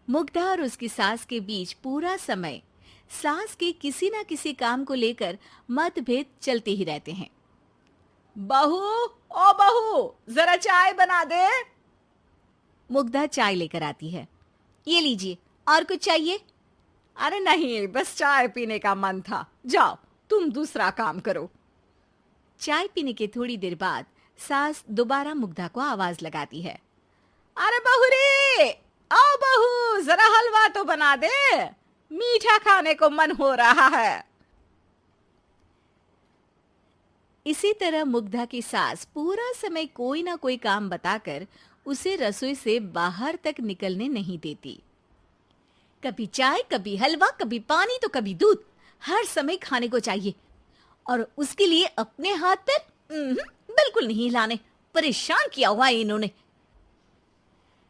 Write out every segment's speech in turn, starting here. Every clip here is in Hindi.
मुग्धा और उसकी सास के बीच पूरा समय सास के किसी न किसी काम को लेकर मतभेद चलते ही रहते हैं। बहू, ओ बहू, जरा चाय बना दे। मुग्धा चाय लेकर आती है। ये लीजिए, और कुछ चाहिए? अरे नहीं, बस चाय पीने का मन था। जाओ, तुम दूसरा काम करो। चाय पीने के थोड़ी देर बाद सास दोबारा मुग्धा को आवाज लगाती है। अरे बहू रे, आओ बहू, जरा हलवा तो बना दे, मीठा खाने को मन हो रहा है। इसी तरह मुग्धा की सास पूरा समय कोई ना कोई काम बताकर उसे रसोई से बाहर तक निकलने नहीं देती। कभी चाय, कभी हलवा, कभी पानी तो कभी दूध, हर समय खाने को चाहिए और उसके लिए अपने हाथ पैर बिल्कुल नहीं हिलाने। परेशान किया हुआ है इन्होंने।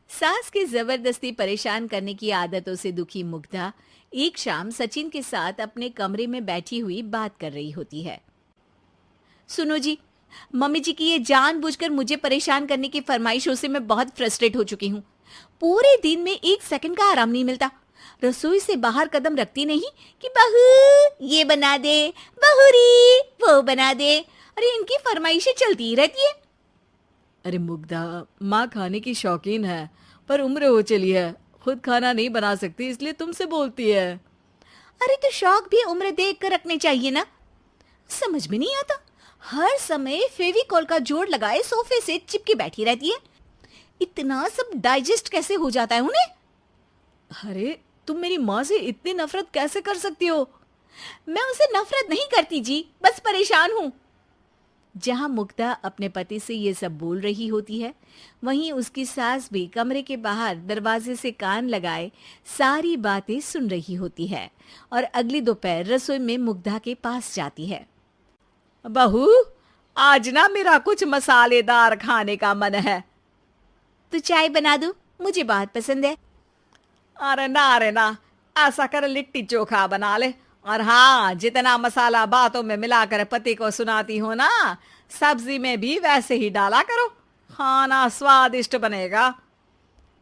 सास के जबरदस्ती परेशान करने की आदतों से दुखी मुग्धा एक शाम सचिन के साथ अपने कमरे में बैठी हुई बात कर रही होती है। सुनो जी, मम्मी जी की ये जानबूझकर मुझे परेशान करने की फरमाइशों से मैं बहुत फ्रस्ट्रेट हो चुकी हूँ। पूरे दिन में एक सेकंड का आराम नहीं मिलता। रसोई से बाहर कदम रखती नहीं कि बहू ये बना दे, बहुरी वो बना दे। अरे इनकी फरमाइशें चलती ही रहती है। अरे मुग्धा, माँ खाने की शौकीन है, पर उम्र हो चली है, खुद खाना नहीं बना सकती, इसलिए तुमसे बोलती है। अरे तो शौक भी उम्र देख कर रखने चाहिए ना। समझ में नहीं आता, हर समय फेविकॉल का जोड़ लगाए सोफे से चिपके बैठी रहती है। इतना सब डाइजेस्ट कैसे हो जाता है उन्हें? अरे तुम मेरी माँ से इतनी नफरत कैसे कर सकती हो? मैं उनसे नफरत नहीं करती जी, बस परेशान हूँ। जहां मुग्धा अपने पति से ये सब बोल रही होती है, वहीं उसकी सास भी कमरे के बाहर दरवाजे से कान लगाए सारी बातें सुन रही होती है और अगली दोपहर रसोई में मुग्धा के पास जाती है। बहू, आज ना मेरा कुछ मसालेदार खाने का मन है। तो चाय बना दो, मुझे बहुत पसंद है। अरे ना, ऐसा कर लिट्टी चोखा बना ले। और हाँ, जितना मसाला बातों में मिलाकर पति को सुनाती हो ना, सब्जी में भी वैसे ही डाला करो, खाना स्वादिष्ट बनेगा।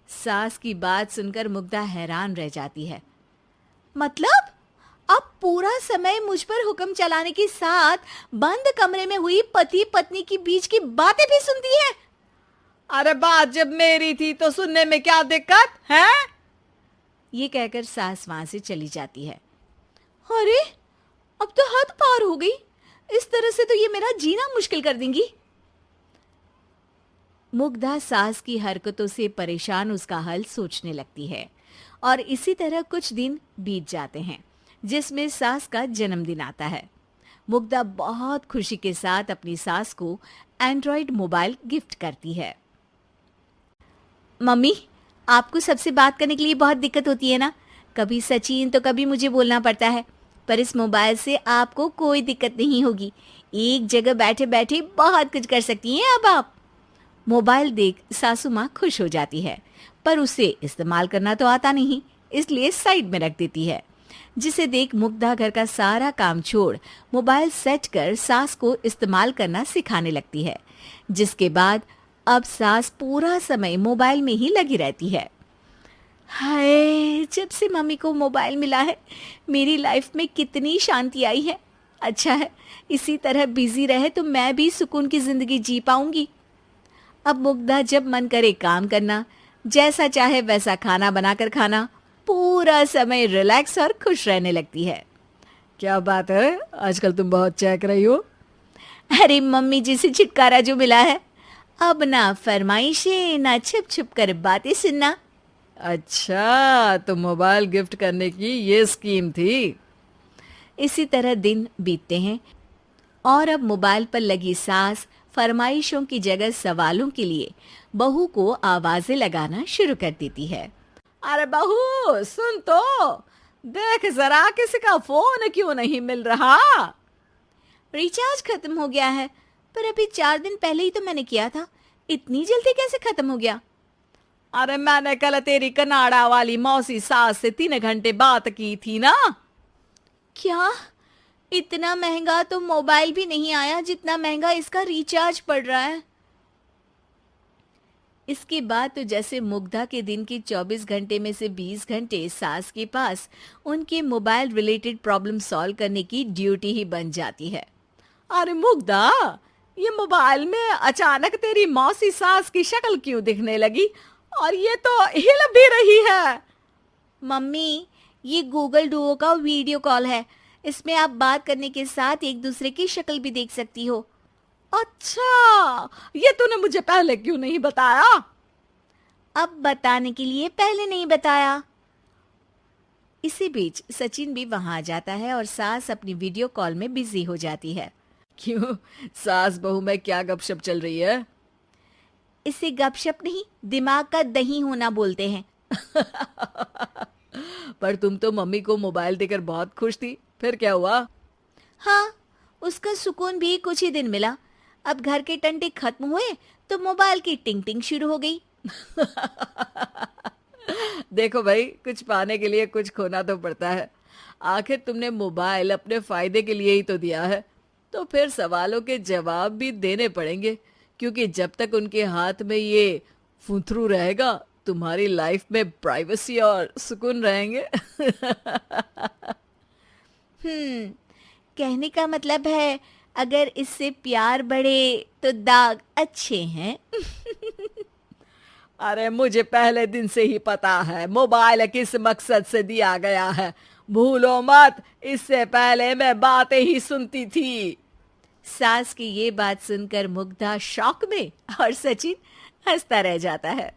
सास की बात सुनकर मुग्धा हैरान रह जाती है। मतलब अब पूरा समय मुझ पर हुक्म चलाने के साथ बंद कमरे में हुई पति पत्नी की बीच की बातें भी सुनती है? अरे बात जब मेरी थी तो सुनने में क्या दिक्कत है? ये कहकर सास वहां से चली जाती है। अरे अब तो हद पार हो गई, इस तरह से तो ये मेरा जीना मुश्किल कर देंगी। मुग्धा सास की हरकतों से परेशान उसका हल सोचने लगती है और इसी तरह कुछ दिन बीत जाते हैं, जिसमें सास का जन्मदिन आता है। मुग्धा बहुत खुशी के साथ अपनी सास को एंड्रॉइड मोबाइल गिफ्ट करती है। मम्मी, आपको सबसे बात करने के लिए बहुत दिक्कत होती है ना, कभी सचिन तो कभी मुझे बोलना पड़ता है, पर इस मोबाइल से आपको कोई दिक्कत नहीं होगी। एक जगह बैठे बैठे बहुत कुछ कर सकती हैं अब आप। मोबाइल देख सासू माँ खुश हो जाती है, पर उसे इस्तेमाल करना तो आता नहीं, इसलिए साइड में रख देती है। जिसे देख मुग्धा घर का सारा काम छोड़ मोबाइल सेट कर सास को इस्तेमाल करना सिखाने लगती है, जिसके बाद अब सास पूरा समय मोबाइल में ही लगी रहती है। हाय, जब से मम्मी को मोबाइल मिला है मेरी लाइफ में कितनी शांति आई है। अच्छा है, इसी तरह बिजी रहे तो मैं भी सुकून की जिंदगी जी पाऊंगी। अब मुग्धा जब मन करे काम करना, जैसा चाहे वैसा खाना बनाकर खाना, पूरा समय रिलैक्स और खुश रहने लगती है। क्या बात है, आजकल तुम बहुत चहक रही हो। अरे मम्मी जी से छुटकारा जो मिला है, अब ना फरमाइशें ना छुप छुप कर बातें सुनना। अच्छा, तो मोबाइल गिफ्ट करने की ये स्कीम थी। इसी तरह दिन बीतते हैं और अब मोबाइल पर लगी सास फरमाइशों की जगह सवालों के लिए बहू को आवाजें लगाना शुरू कर देती है। अरे बहू सुन तो, देख जरा किसी का फोन क्यों नहीं मिल रहा? रिचार्ज खत्म हो गया है, पर अभी 4 दिन पहले ही तो मैंने किया था, इतनी जल्दी कैसे खत्म हो गया? अरे मैंने कल तेरी कनाडा वाली मौसी सास से 3 घंटे बात की थी ना। क्या? इतना महंगा तो मोबाइल भी नहीं आया जितना महंगा इसका रिचार्ज पड़ रहा है। इसके बाद तो जैसे मुग्धा के दिन के 24 घंटे में से 20 घंटे सास के पास उनके मोबाइल रिलेटेड प्रॉब्लम सॉल्व करने की ड्यूटी ही बन जाती है। अरे मुग्धा, ये मोबाइल में अचानक तेरी मौसी सास की शक्ल क्यों दिखने लगी? और ये तो हिल भी रही है। मम्मी, ये गूगल डुओ का वीडियो कॉल है। इसमें आप बात करने के साथ एक दूसरे की शक्ल भी देख सकती हो। अच्छा, ये तूने मुझे पहले क्यों नहीं बताया? अब बताने के लिए पहले नहीं बताया। इसी बीच सचिन भी वहां आ जाता है और सास अपनी वीडियो कॉल में बिजी हो जाती है। क्यों, सास बहू में क्या गपशप चल रही है? इसे गपशप नहीं, दिमाग का दही होना बोलते हैं। पर तुम तो मम्मी को मोबाइल देकर बहुत खुश थी, फिर क्या हुआ? हाँ, उसका सुकून भी कुछ ही दिन मिला। अब घर के टंटे खत्म हुए तो मोबाइल की टिंग टिंग शुरू हो गई। देखो भाई, कुछ पाने के लिए कुछ खोना तो पड़ता है। आखिर तुमने मोबाइल अपने फायदे के लिए ही तो दिया है, तो फिर सवालों के जवाब भी देने पड़ेंगे, क्योंकि जब तक उनके हाथ में ये फुंथरू रहेगा, तुम्हारी लाइफ में प्राइवेसी और सुकून रहेंगे। कहने का मतलब है अगर इससे प्यार बढ़े तो दाग अच्छे हैं। अरे मुझे पहले दिन से ही पता है मोबाइल किस मकसद से दिया गया है। भूलो मत, इससे पहले मैं बातें ही सुनती थी। सास की ये बात सुनकर मुग्धा शॉक में और सचिन हंसता रह जाता है।